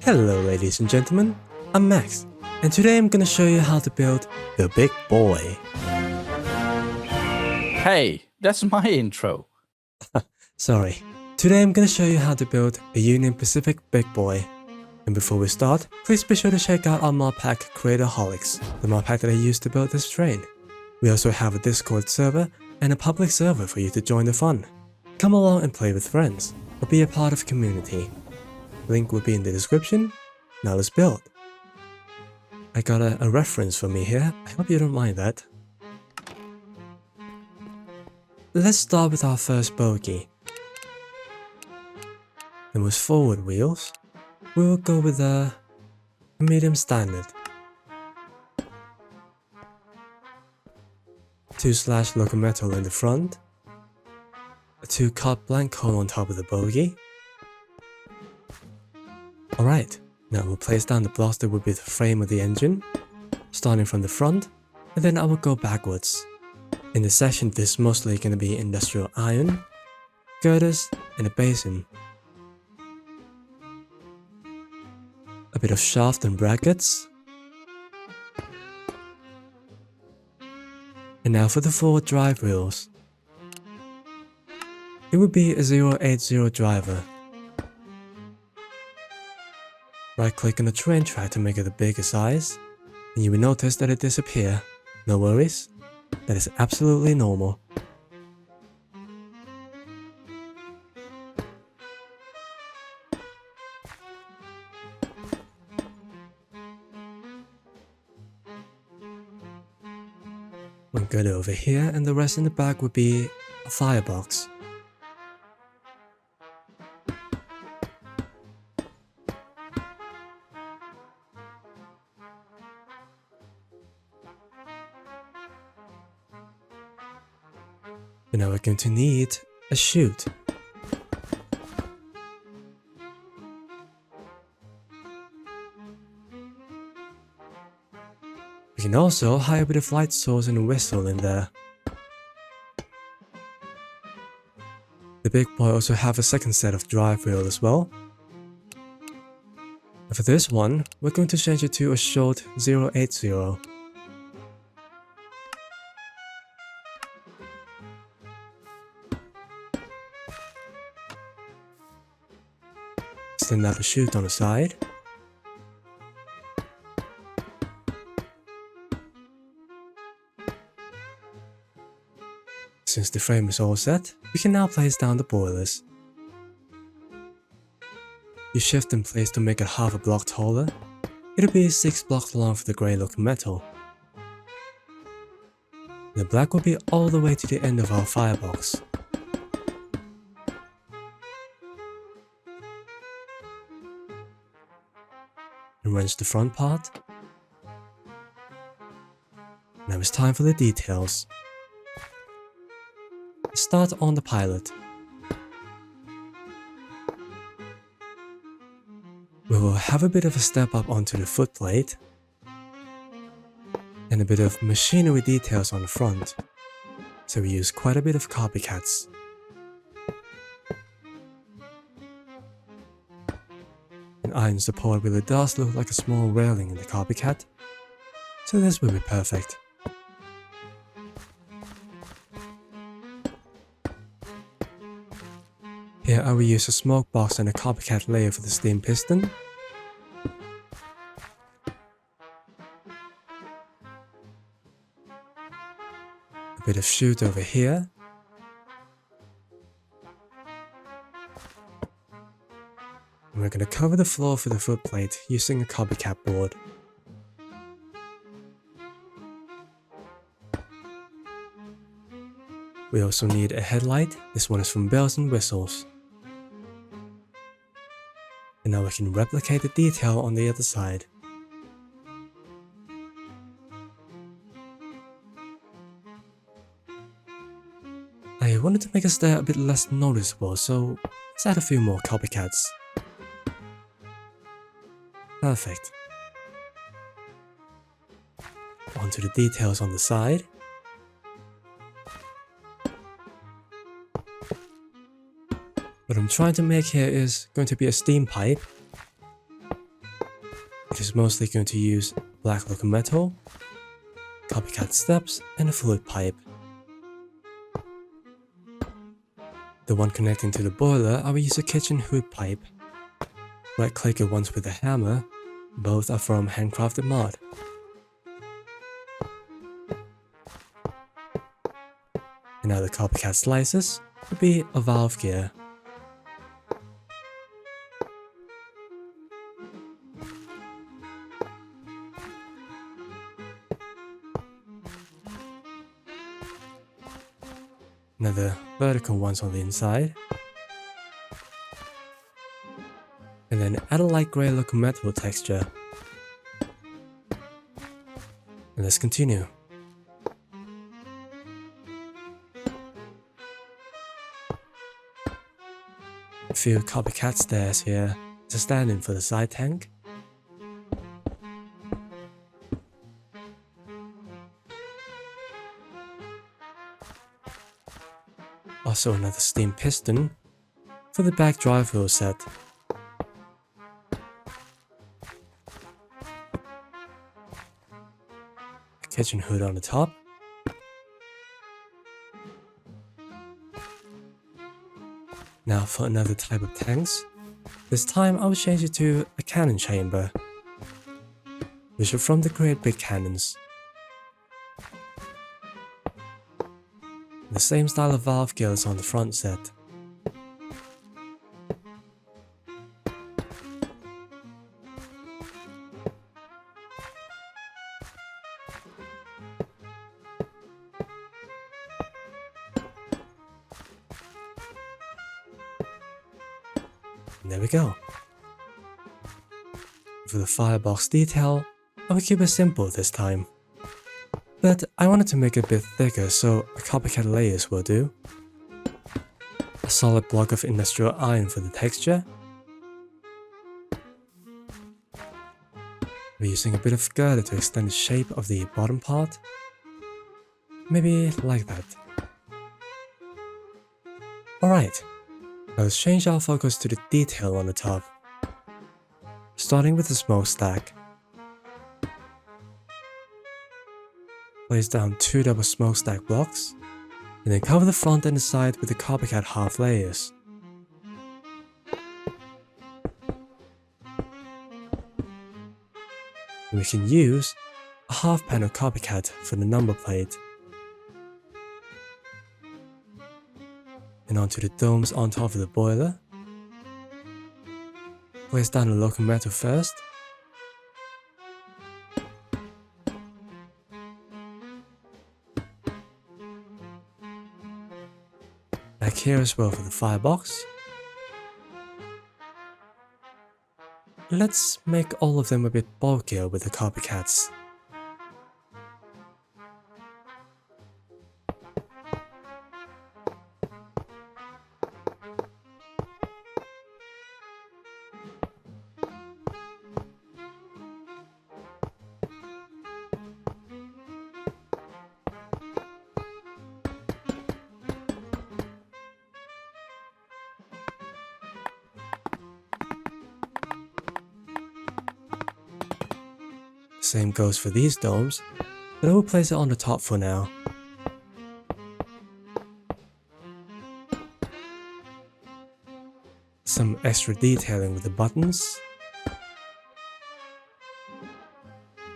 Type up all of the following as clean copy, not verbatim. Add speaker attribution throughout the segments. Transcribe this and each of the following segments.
Speaker 1: Hello ladies and gentlemen, I'm Max, and today I'm gonna show you how to build the big boy.
Speaker 2: Hey, that's my intro.
Speaker 1: Sorry. Today I'm gonna show you how to build a Union Pacific big boy. And before we start, please be sure to check out our modpack Create-O-Holics, the modpack that I used to build this train. We also have a Discord server and a public server for you to join the fun. Come along and play with friends, or be a part of a community. Link will be in the description. Now let's build. I got a reference for me here, I hope you don't mind that. Let's start with our first bogie. And with forward wheels, we will go with a medium standard. 2/ locomotive in the front, a 2-cut blank cone on top of the bogie. Alright, now we'll place down the blocks that will be the frame of the engine, starting from the front, and then I will go backwards. In this section, this is mostly going to be industrial iron, girders, and a basin. A bit of shaft and brackets. And now for the forward drive wheels. It would be a 080 driver. Right click on the train track to make it a bigger size, and you will notice that it disappears. No worries, that is absolutely normal. One good over here, and the rest in the back would be a firebox. And now we're going to need a chute. We can also hire a bit of light source and a whistle in there. The big boy also have a second set of drive wheel as well. And for this one, we're going to change it to a short 080. Extend out the chute on the side. Since the frame is all set, we can now place down the boilers. You shift in place to make it half a block taller. It'll be 6 blocks long for the grey locomotive. The black will be all the way to the end of our firebox. And wrench the front part. Now it's time for the details. Start on the pilot. We will have a bit of a step up onto the footplate and a bit of machinery details on the front, so we use quite a bit of copycats. An iron support really does look like a small railing in the copycat, so this will be perfect. Here I will use a smoke box and a copycat layer for the steam piston. A bit of chute over here. And we're going to cover the floor for the footplate using a copycat board. We also need a headlight. This one is from Bells and Whistles. And now we can replicate the detail on the other side. I wanted to make a stair a bit less noticeable, so let's add a few more copycats. Perfect. Onto the details on the side. What I'm trying to make here is going to be a steam pipe It is mostly going to use black Locomotive, copycat steps, and a fluid pipe. The one connecting to the boiler, I will use a kitchen hood pipe. Right click it once with a hammer, both are from handcrafted mod. And now the copycat slices would be a valve gear. Now the vertical ones on the inside. And then add a light grey Locomotive texture. And let's continue. A few copycat stairs here to stand in for the side tank. Also another steam piston for the back drive wheel set. A kitchen hood on the top. Now for another type of tanks. This time I will change it to a cannon chamber, which are from the Great Big Cannons. The same style of valve gears on the front set. And there we go. For the firebox detail, I will keep it simple this time. But I wanted to make it a bit thicker, so a copycat layers will do. A solid block of industrial iron for the texture. We're using a bit of girder to extend the shape of the bottom part. Maybe like that. Alright, now let's change our focus to the detail on the top. Starting with the smokestack. Place down 2 double smokestack blocks, and then cover the front and the side with the copycat half layers. And we can use a half panel copycat for the number plate. And onto the domes on top of the boiler. Place down the Locomotive first. Back here as well for the firebox. Let's make all of them a bit bulkier with the copycats. Same goes for these domes, but I will place it on the top for now. Some extra detailing with the buttons.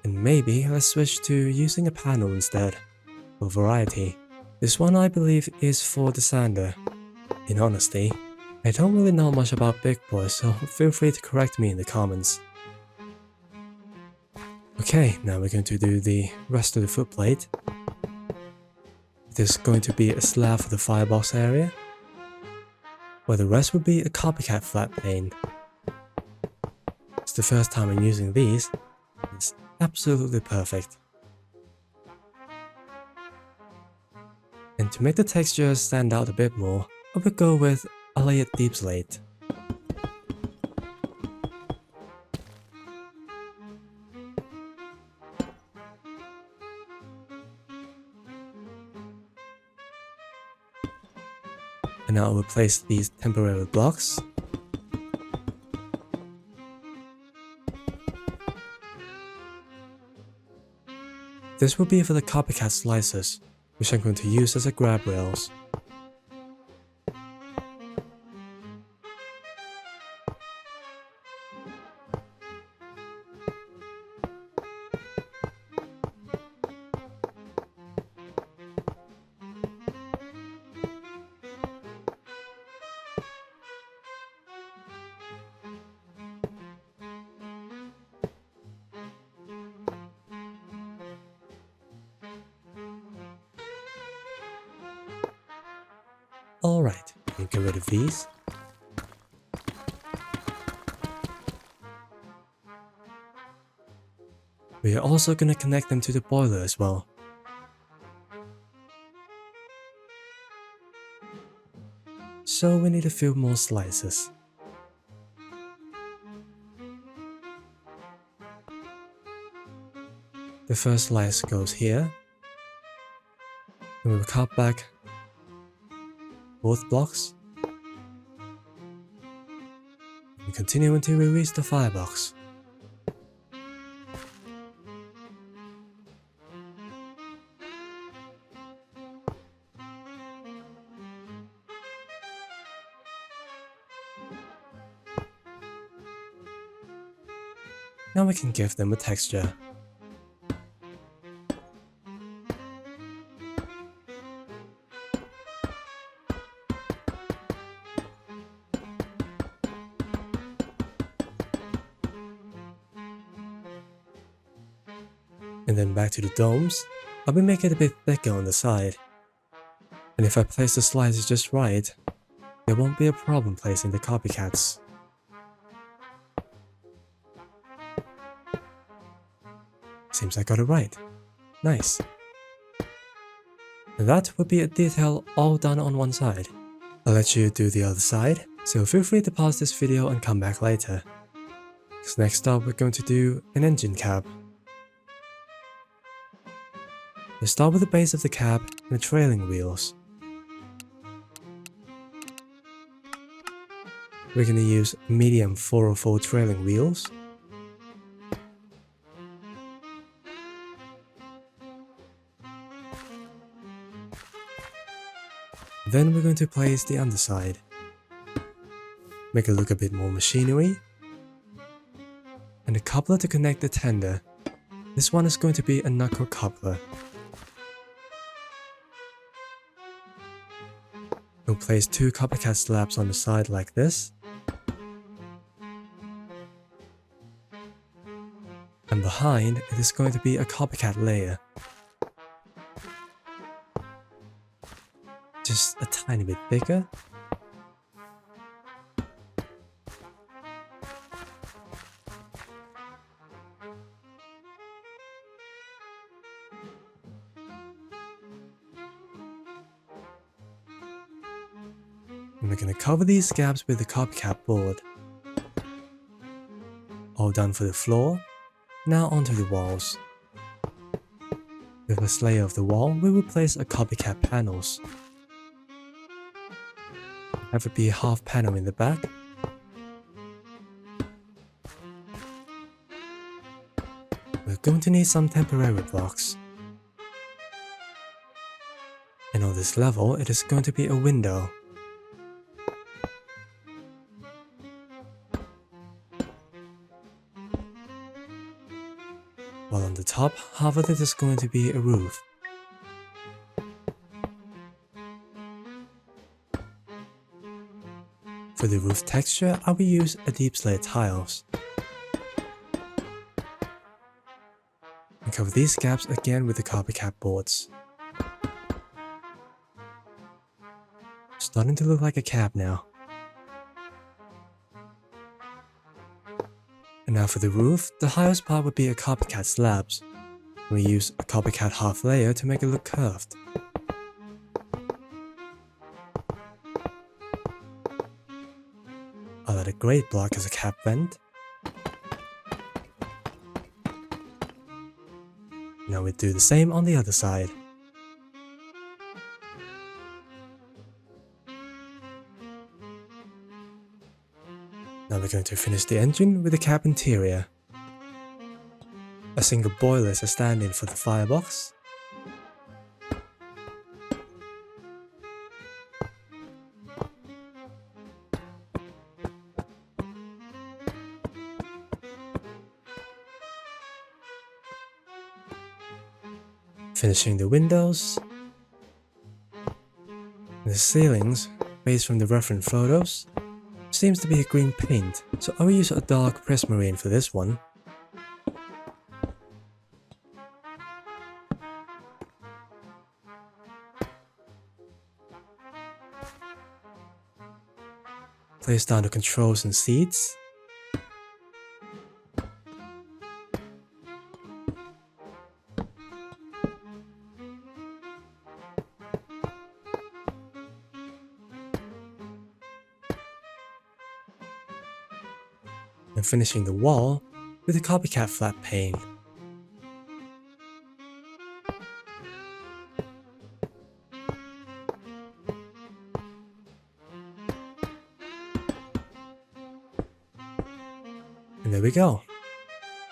Speaker 1: And maybe let's switch to using a panel instead, for variety. This one I believe is for the sander. In honesty, I don't really know much about big boys, so feel free to correct me in the comments. Okay, now we're going to do the rest of the footplate. There's going to be a slab for the firebox area, while the rest will be a copycat flat pane. It's the first time I'm using these, it's absolutely perfect. And to make the texture stand out a bit more, I would go with a layered deep slate. And now I will place these temporary blocks. This will be for the copycat slices, which I'm going to use as a grab rails. Alright, we can get rid of these. We are also going to connect them to the boiler as well. So we need a few more slices. The first slice goes here, and we will cut back both blocks. We continue until we reach the firebox. Now we can give them a texture. And then back to the domes, I'll be making it a bit thicker on the side. And if I place the slices just right, there won't be a problem placing the copycats. Seems I got it right. Nice. And that would be a detail all done on one side. I'll let you do the other side, so feel free to pause this video and come back later. Because next up we're going to do an engine cab. Let's start with the base of the cab and the trailing wheels. We're going to use medium 404 trailing wheels. Then we're going to place the underside. Make it look a bit more machinery. And a coupler to connect the tender. This one is going to be a knuckle coupler. We'll place two copycat slabs on the side like this. And behind, it is going to be a copycat layer. Just a tiny bit bigger. And we're going to cover these gaps with the copycat board. All done for the floor. Now onto the walls. With this layer of the wall, we will place a copycat panels. Have it be a half panel in the back. We're going to need some temporary blocks. And on this level, it is going to be a window. While on the top, half of it is going to be a roof. For the roof texture, I will use a deep slate tiles. And cover these gaps again with the copycat boards. Starting to look like a cab now. And now for the roof, the highest part would be a copycat slabs. We use a copycat half layer to make it look curved. I'll add a grate block as a cap vent. Now we do the same on the other side. Now we're going to finish the engine with the cab interior. A single boiler is a stand-in for the firebox. Finishing the windows. The ceilings, based from the reference photos, seems to be a green paint, so I will use a dark prismarine for this one. Place down the controls and seats. And finishing the wall with a copycat flat pane. And there we go.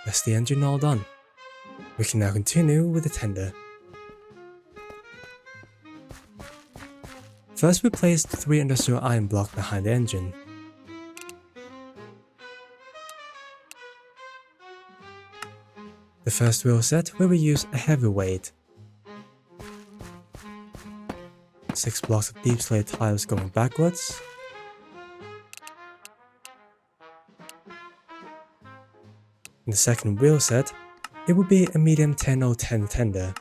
Speaker 1: That's the engine all done. We can now continue with the tender. First we placed 3 industrial iron blocks behind the engine. The first wheel set where we use a heavy weight. 6 blocks of deep slate tiles going backwards. In the second wheel set, it would be a medium 10-0-10 tender.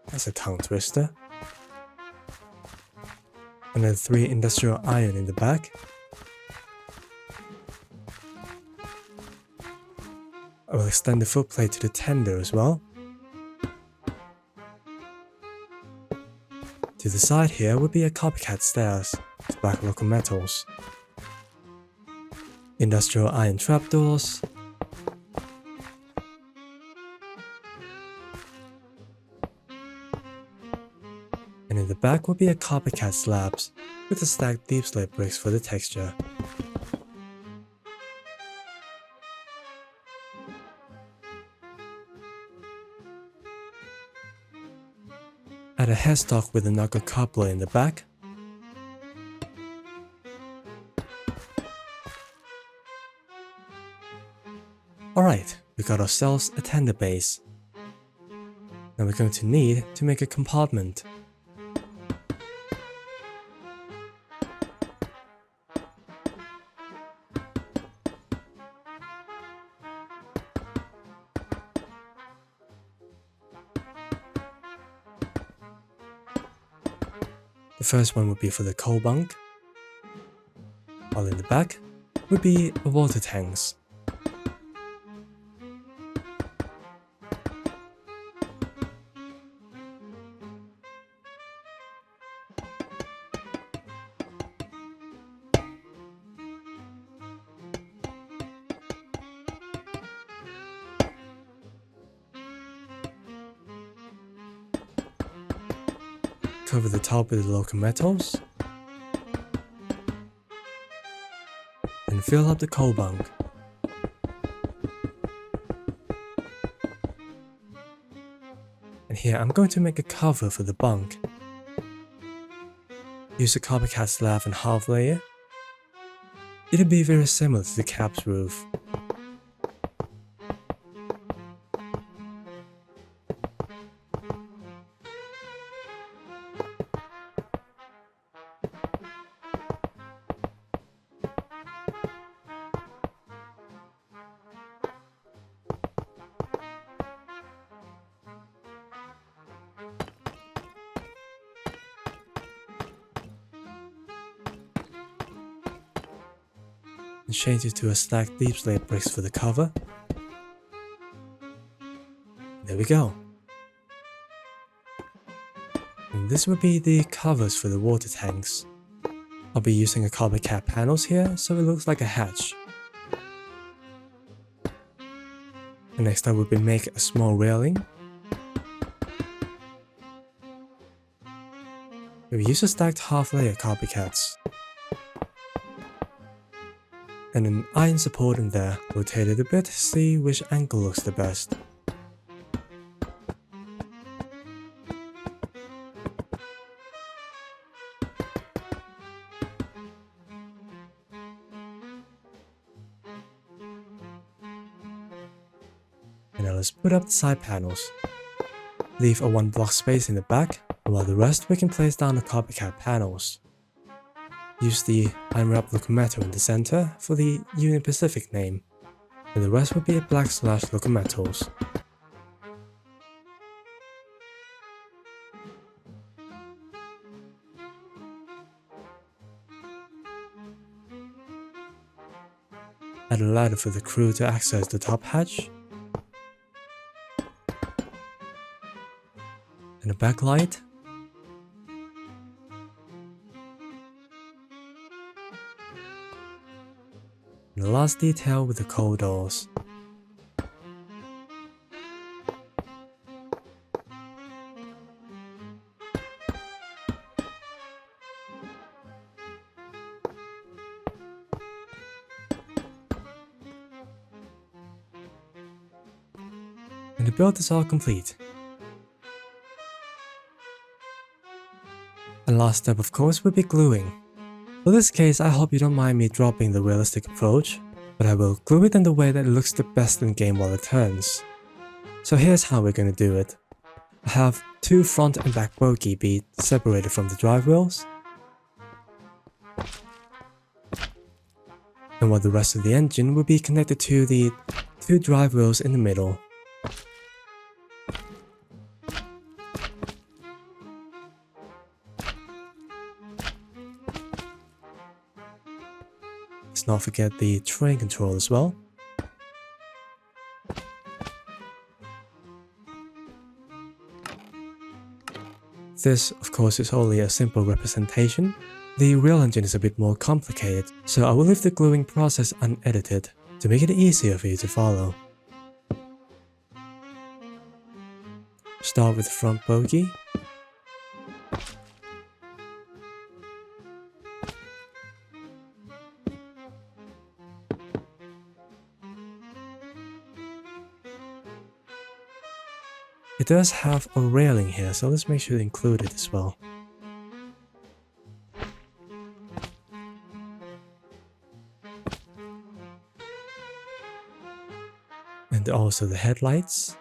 Speaker 1: That's a tongue twister. And then 3 industrial iron in the back. I will extend the footplate to the tender as well. To the side here would be a copycat stairs with black locometals. Industrial iron trapdoors. And in the back would be a copycat slabs with a stacked deep slate bricks for the texture. Add a headstock with a knuckle coupler in the back. Alright, we got ourselves a tender base. Now we're going to need to make a compartment. The first one would be for the coal bunk, while in the back would be a water tanks. Cover the top with the locometals, and fill up the coal bunk. And here I'm going to make a cover for the bunk. Use a copycat slab and half layer. It'll be very similar to the cab's roof. And change it to a stacked deep slate bricks for the cover. There we go. And this would be the covers for the water tanks. I'll be using a copycat panels here so it looks like a hatch. And next I will be making a small railing. We will use a stacked half layer copycats. And an iron support in there, rotate it a bit to see which angle looks the best. And now let's put up the side panels. Leave a 1 block space in the back, and while the rest we can place down the copycat panels. Use the unwrapped Locomotive in the center for the Union Pacific name, and the rest will be a black / Locomotives. Add a ladder for the crew to access the top hatch, and a backlight, and the last detail with the coal doors. And the build is all complete. And last step of course will be gluing. For this case I hope you don't mind me dropping the realistic approach, but I will glue it in the way that it looks the best in game while it turns. So here's how we're gonna do it. I have 2 front and back bogie be separated from the drive wheels, and while the rest of the engine will be connected to the 2 drive wheels in the middle. Let's not forget the train control as well. This, of course, is only a simple representation. The real engine is a bit more complicated, so I will leave the gluing process unedited to make it easier for you to follow. Start with the front bogie. It does have a railing here, so let's make sure to include it as well. And also the headlights.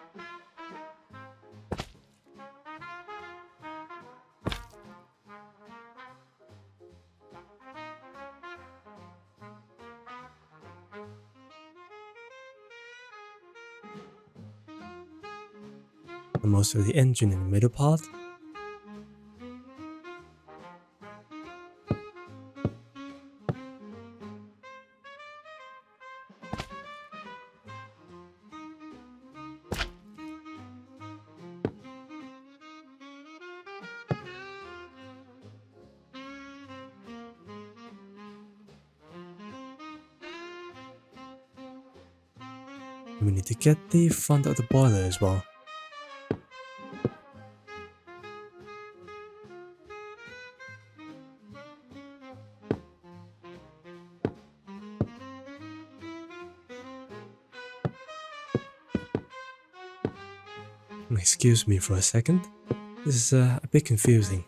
Speaker 1: And most of the engine in the middle part. We need to get the front of the boiler as well. Excuse me for a second, this is a bit confusing.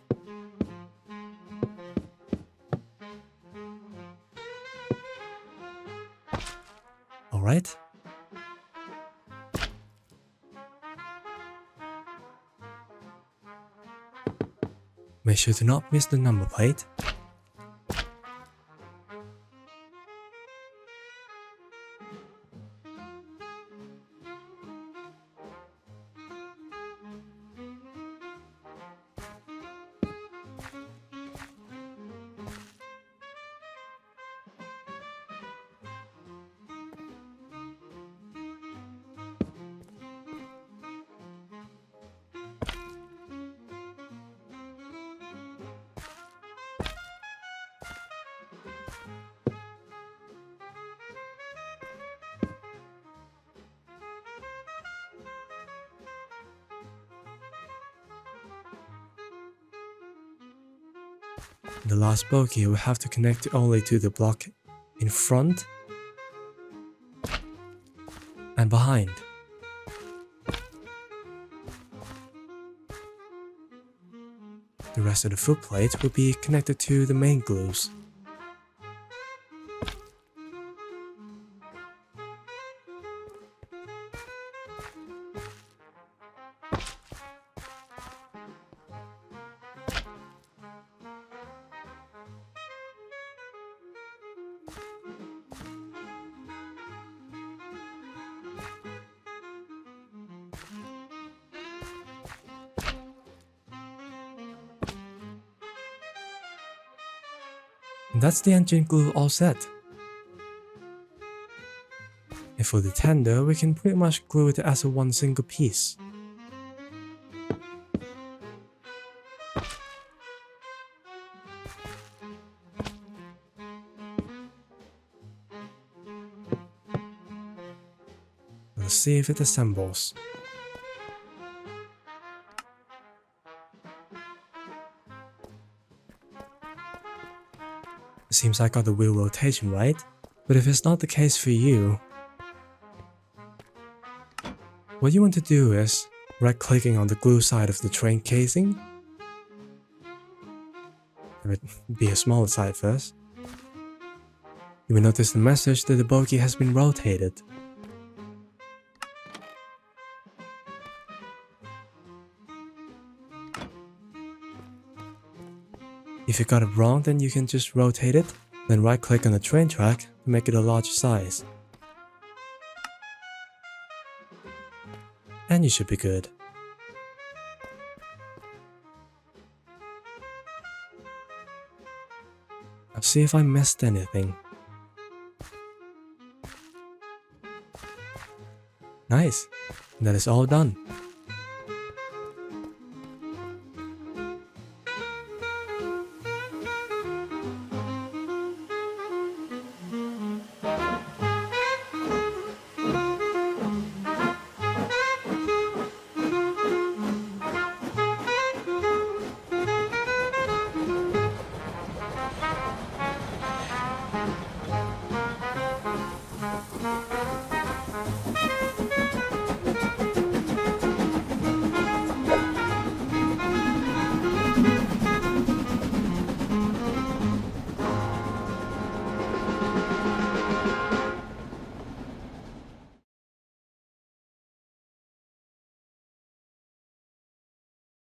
Speaker 1: Alright. Make sure to not miss the number plate. The last bogie will have to connect only to the block in front and behind. The rest of the footplate will be connected to the main glues. And that's the engine glue all set. And for the tender, we can pretty much glue it as a one single piece. Let's see if it assembles. It seems I got the wheel rotation right, but if it's not the case for you, what you want to do is right-clicking on the glue side of the train casing. Have it be a smaller side first. You will notice the message that the bogie has been rotated. If you got it wrong, then you can just rotate it, then right-click on the train track to make it a larger size. And you should be good. Now see if I missed anything. Nice, that is all done.